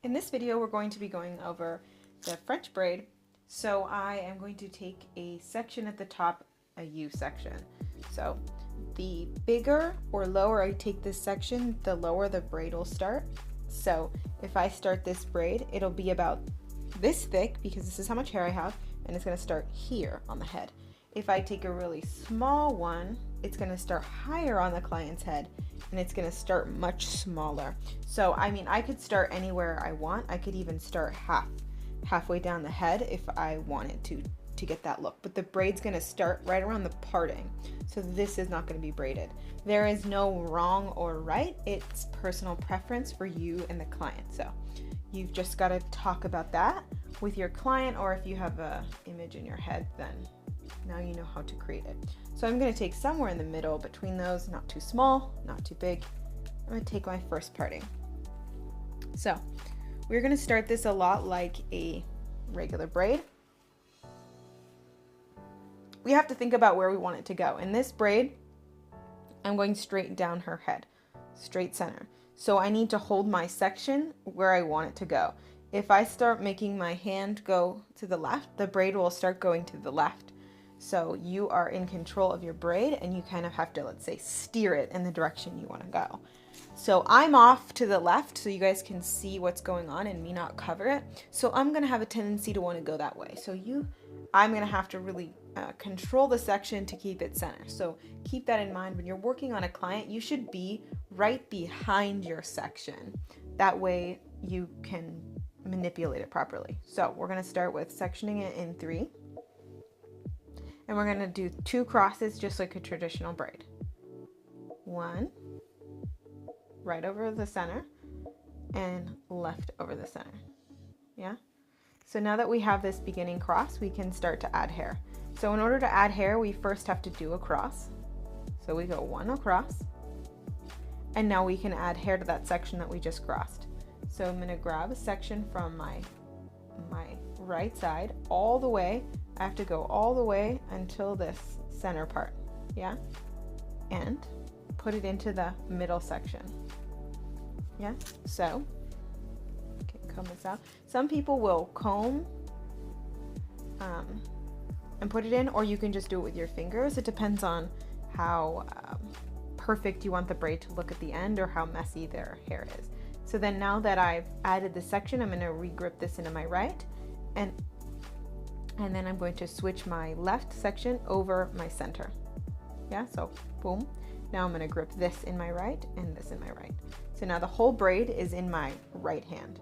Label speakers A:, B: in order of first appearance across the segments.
A: In this video, we're going to be going over the French braid. So I am going to take a section at the top, a U section. So the bigger or lower I take this section, the lower the braid will start. So if I start this braid, it'll be about this thick because this is how much hair I have, and it's going to start here on the head. If I take a really small one, it's going to start higher on the client's head, and it's going to start much smaller. So I mean, I could start anywhere I want. I could even start halfway down the head if I wanted to get that look, but the braid's going to start right around the parting. So this is not going to be braided. There is no wrong or right. It's personal preference for you and the client. So you've just got to talk about that with your client, or if you have a image in your head, then now you know how to create it. So I'm going to take somewhere in the middle between those, not too small, not too big. I'm going to take my first parting. So we're going to start this a lot like a regular braid. We have to think about where we want it to go. In this braid, I'm going straight down her head, straight center. So I need to hold my section where I want it to go. If I start making my hand go to the left, the braid will start going to the left. So you are in control of your braid, and you kind of have to, let's say, steer it in the direction you want to go. So I'm off to the left so you guys can see what's going on and me not cover it. So I'm going to have a tendency to want to go that way. So I'm going to have to really control the section to keep it center. So keep that in mind when you're working on a client. You should be right behind your section. That way you can manipulate it properly. So we're going to start with sectioning it in 3. And we're going to do 2 crosses just like a traditional braid. 1 right over the center and left over the center. Yeah. So now that we have this beginning cross, we can start to add hair. So in order to add hair, we first have to do a cross. So we go 1 across, and now we can add hair to that section that we just crossed. So I'm going to grab a section from my right side all the way. I have to go all the way until this center part. Yeah. And put it into the middle section. Yeah. So comb this out. Some people will comb and put it in, or you can just do it with your fingers. It depends on how perfect you want the braid to look at the end, or how messy their hair is. So then now that I've added the section, I'm going to regrip this into my right, and then I'm going to switch my left section over my center. Yeah, so boom. Now I'm going to grip this in my right and this in my right. So now the whole braid is in my right hand.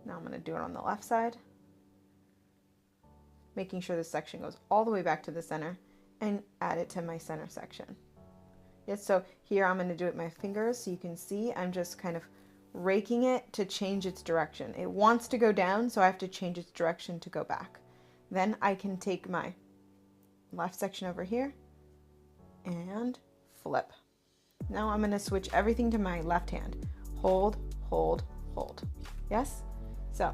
A: Now I'm going to do it on the left side, making sure this section goes all the way back to the center, and add it to my center section. Yes, so here I'm going to do it with my fingers so you can see I'm just kind of raking it to change its direction. It wants to go down, so I have to change its direction to go back. Then I can take my left section over here and flip. Now I'm going to switch everything to my left hand. Hold, hold, hold. Yes? So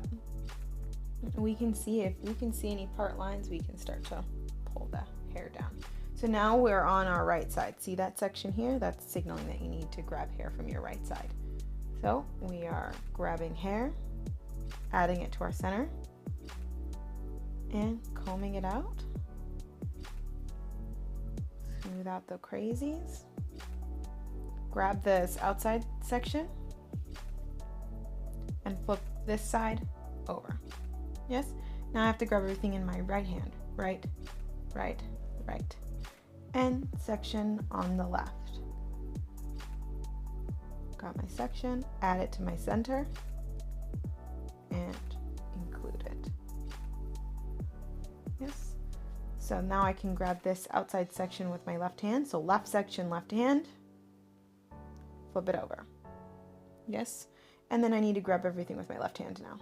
A: we can see, if we can see any part lines, we can start to pull the hair down. So now we're on our right side. See that section here? That's signaling that you need to grab hair from your right side. So we are grabbing hair, adding it to our center, and combing it out. Smooth out the crazies. Grab this outside section and flip this side over. Yes? Now I have to grab everything in my right hand. Right, right, right. And section on the left. Got my section, add it to my center, and include it. Yes? So now I can grab this outside section with my left hand. So left section, left hand, flip it over. Yes? And then I need to grab everything with my left hand now.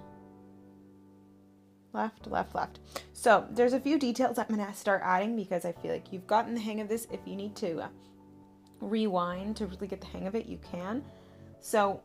A: Left, left, left. So there's a few details I'm going to start adding because I feel like you've gotten the hang of this. If you need to rewind to really get the hang of it, you can. So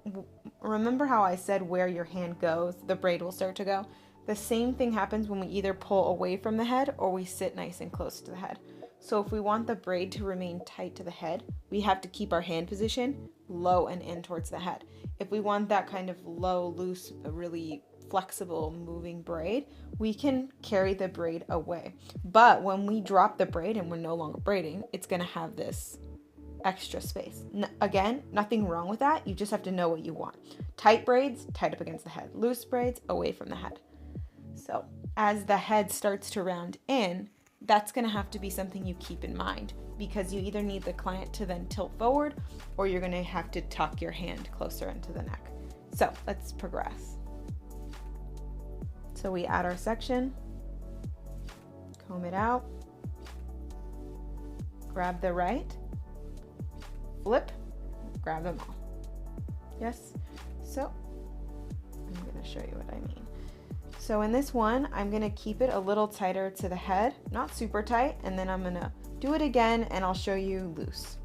A: remember how I said where your hand goes, the braid will start to go? The same thing happens when we either pull away from the head or we sit nice and close to the head. So if we want the braid to remain tight to the head, we have to keep our hand position low and in towards the head. If we want that kind of low, loose, really flexible moving braid, we can carry the braid away. But when we drop the braid and we're no longer braiding, it's going to have this extra space. Again, nothing wrong with that. You just have to know what you want. Tight braids, tight up against the head. Loose braids, away from the head. So as the head starts to round in, that's going to have to be something you keep in mind, because you either need the client to then tilt forward or you're going to have to tuck your hand closer into the neck. So let's progress. So we add our section, comb it out, grab the right, flip, grab them all. Yes? So I'm going to show you what I mean. So in this one, I'm going to keep it a little tighter to the head, not super tight, and then I'm going to do it again and I'll show you loose.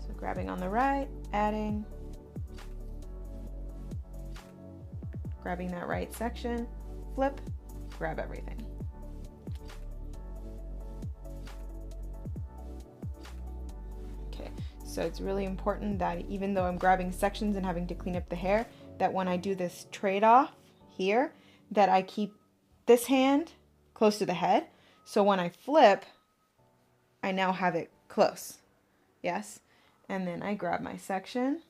A: So grabbing on the right, adding, grabbing that right section, flip, grab everything. Okay, so it's really important that even though I'm grabbing sections and having to clean up the hair, that when I do this trade-off here, that I keep this hand close to the head. So when I flip, I now have it close. Yes? And then I grab my section.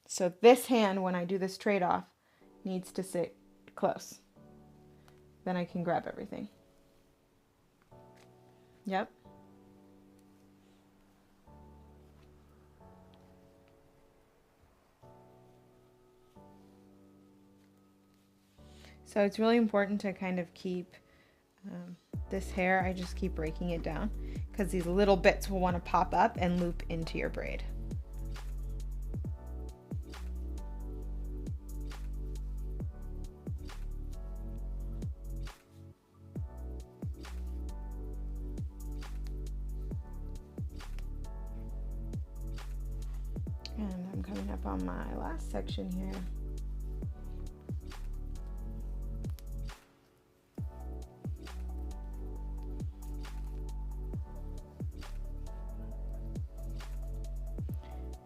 A: So this hand, when I do this trade-off, needs to sit close. Then I can grab everything. Yep. So it's really important to kind of keep this hair, I just keep breaking it down because these little bits will want to pop up and loop into your braid. And I'm coming up on my last section here.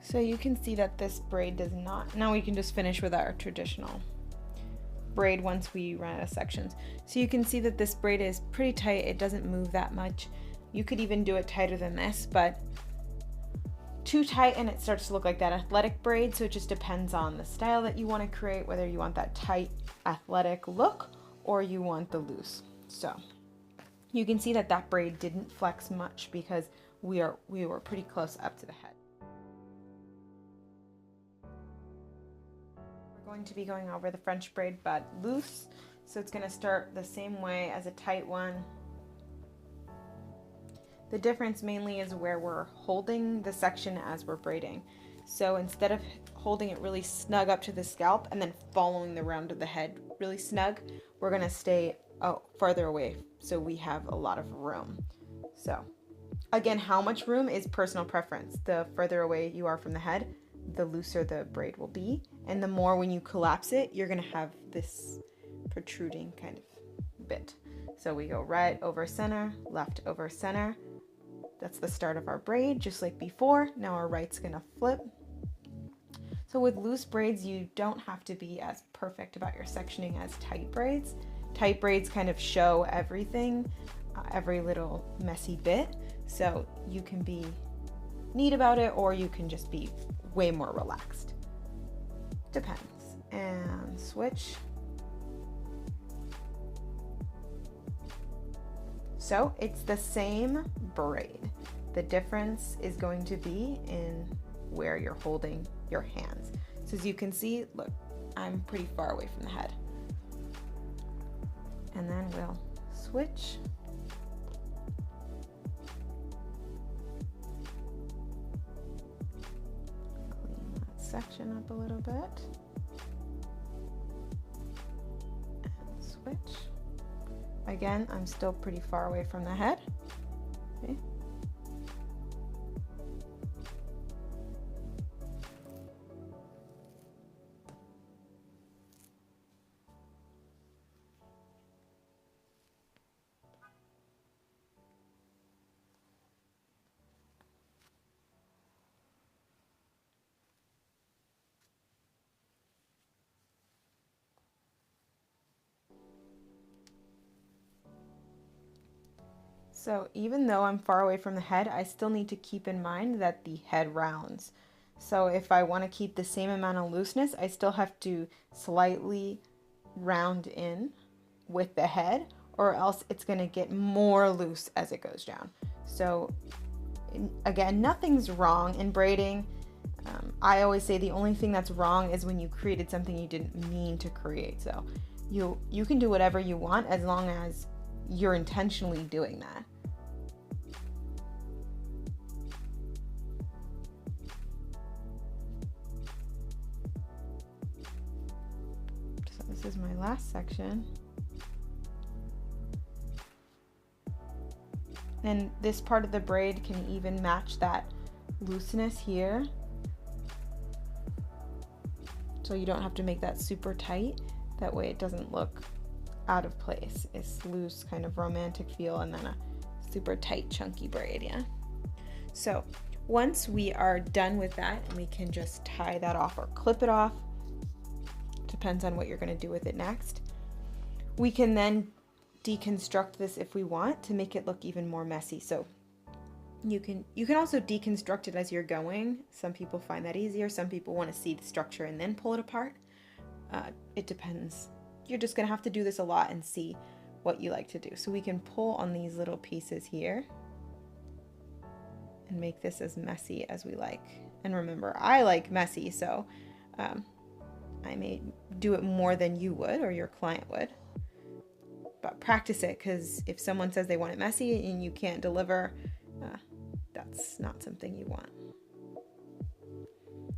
A: So you can see that this braid does not, now we can just finish with our traditional braid once we run out of sections. So you can see that this braid is pretty tight, it doesn't move that much. You could even do it tighter than this, but too tight and it starts to look like that athletic braid, so it just depends on the style that you want to create, whether you want that tight athletic look or you want the loose. So you can see that that braid didn't flex much because we were pretty close up to the head. We're going to be going over the French braid but loose, so it's going to start the same way as a tight one. The difference mainly is where we're holding the section as we're braiding. So instead of holding it really snug up to the scalp and then following the round of the head really snug, we're going to stay farther away so we have a lot of room. So again, how much room is personal preference. The further away you are from the head, the looser the braid will be, and the more when you collapse it, you're going to have this protruding kind of bit. So we go right over center, left over center. That's the start of our braid, just like before. Now our right's gonna flip. So with loose braids, you don't have to be as perfect about your sectioning as tight braids. Tight braids kind of show everything, every little messy bit. So you can be neat about it, or you can just be way more relaxed. Depends. And switch. So it's the same braid. The difference is going to be in where you're holding your hands. So as you can see, look, I'm pretty far away from the head. And then we'll switch. Clean that section up a little bit. And switch. Again, I'm still pretty far away from the head. Okay. So even though I'm far away from the head, I still need to keep in mind that the head rounds. So if I want to keep the same amount of looseness, I still have to slightly round in with the head, or else it's going to get more loose as it goes down. So again, nothing's wrong in braiding. I always say the only thing that's wrong is when you created something you didn't mean to create. So you can do whatever you want as long as you're intentionally doing that. So this is my last section. And this part of the braid can even match that looseness here. So you don't have to make that super tight. That way it doesn't look out of place. It's loose, kind of romantic feel, and then a super tight, chunky braid, yeah? So once we are done with that, and we can just tie that off or clip it off, depends on what you're gonna do with it next. We can then deconstruct this if we want to make it look even more messy. So you can also deconstruct it as you're going. Some people find that easier. Some people want to see the structure and then pull it apart. It depends. You're just gonna have to do this a lot and see what you like to do. So we can pull on these little pieces here and make this as messy as we like. And remember, I like messy, so I may do it more than you would or your client would. But practice it, because if someone says they want it messy and you can't deliver, that's not something you want.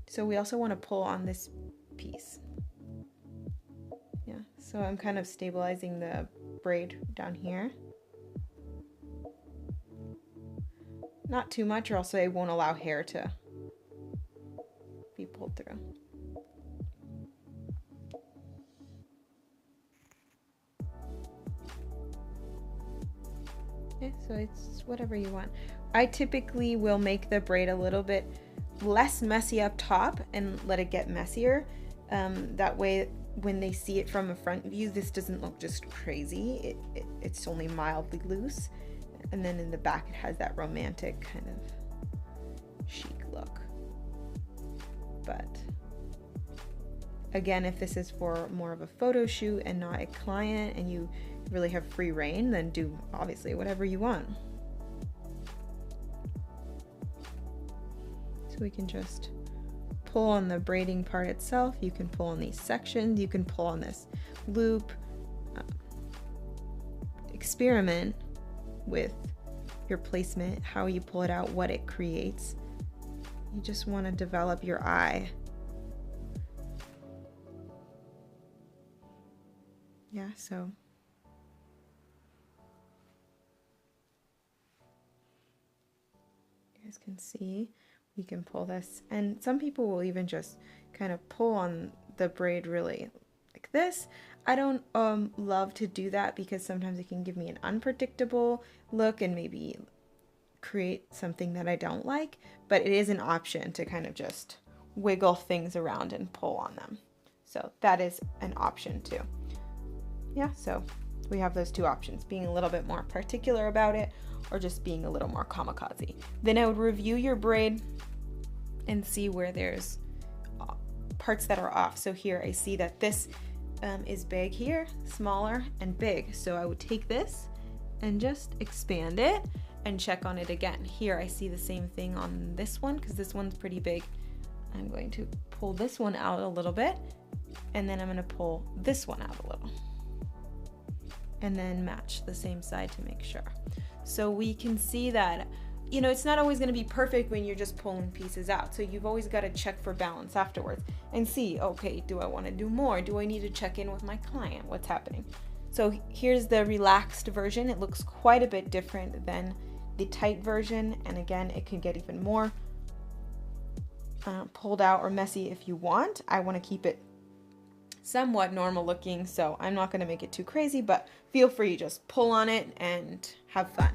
A: So we also want to pull on this piece. Yeah, so I'm kind of stabilizing the braid down here. Not too much, or else it won't allow hair to be pulled through. Okay, so it's whatever you want. I typically will make the braid a little bit less messy up top and let it get messier. That way, when they see it from a front view, this doesn't look just crazy. It's only mildly loose. And then in the back, it has that romantic kind of chic look. But again, if this is for more of a photo shoot and not a client, and you really have free reign, then do obviously whatever you want. So we can just pull on the braiding part itself. You can pull on these sections. You can pull on this loop. Experiment with your placement, how you pull it out, what it creates. You just want to develop your eye. Yeah, so you guys can see we can pull this, and some people will even just kind of pull on the braid really like this. I don't love to do that because sometimes it can give me an unpredictable look and maybe create something that I don't like, but it is an option to kind of just wiggle things around and pull on them. So that is an option too. Yeah, so we have those two options, being a little bit more particular about it or just being a little more kamikaze. Then I would review your braid and see where there's parts that are off. So here I see that this is big here, smaller and big. So I would take this and just expand it and check on it again. Here I see the same thing on this one because this one's pretty big. I'm going to pull this one out a little bit, and then I'm going to pull this one out a little, and then match the same side to make sure. So we can see that, you know, it's not always going to be perfect when you're just pulling pieces out. So you've always got to check for balance afterwards and see, okay, do I want to do more? Do I need to check in with my client? What's happening? So here's the relaxed version. It looks quite a bit different than the tight version. And again, it can get even more pulled out or messy if you want. I want to keep it somewhat normal looking, so I'm not going to make it too crazy, but feel free, just pull on it and have fun.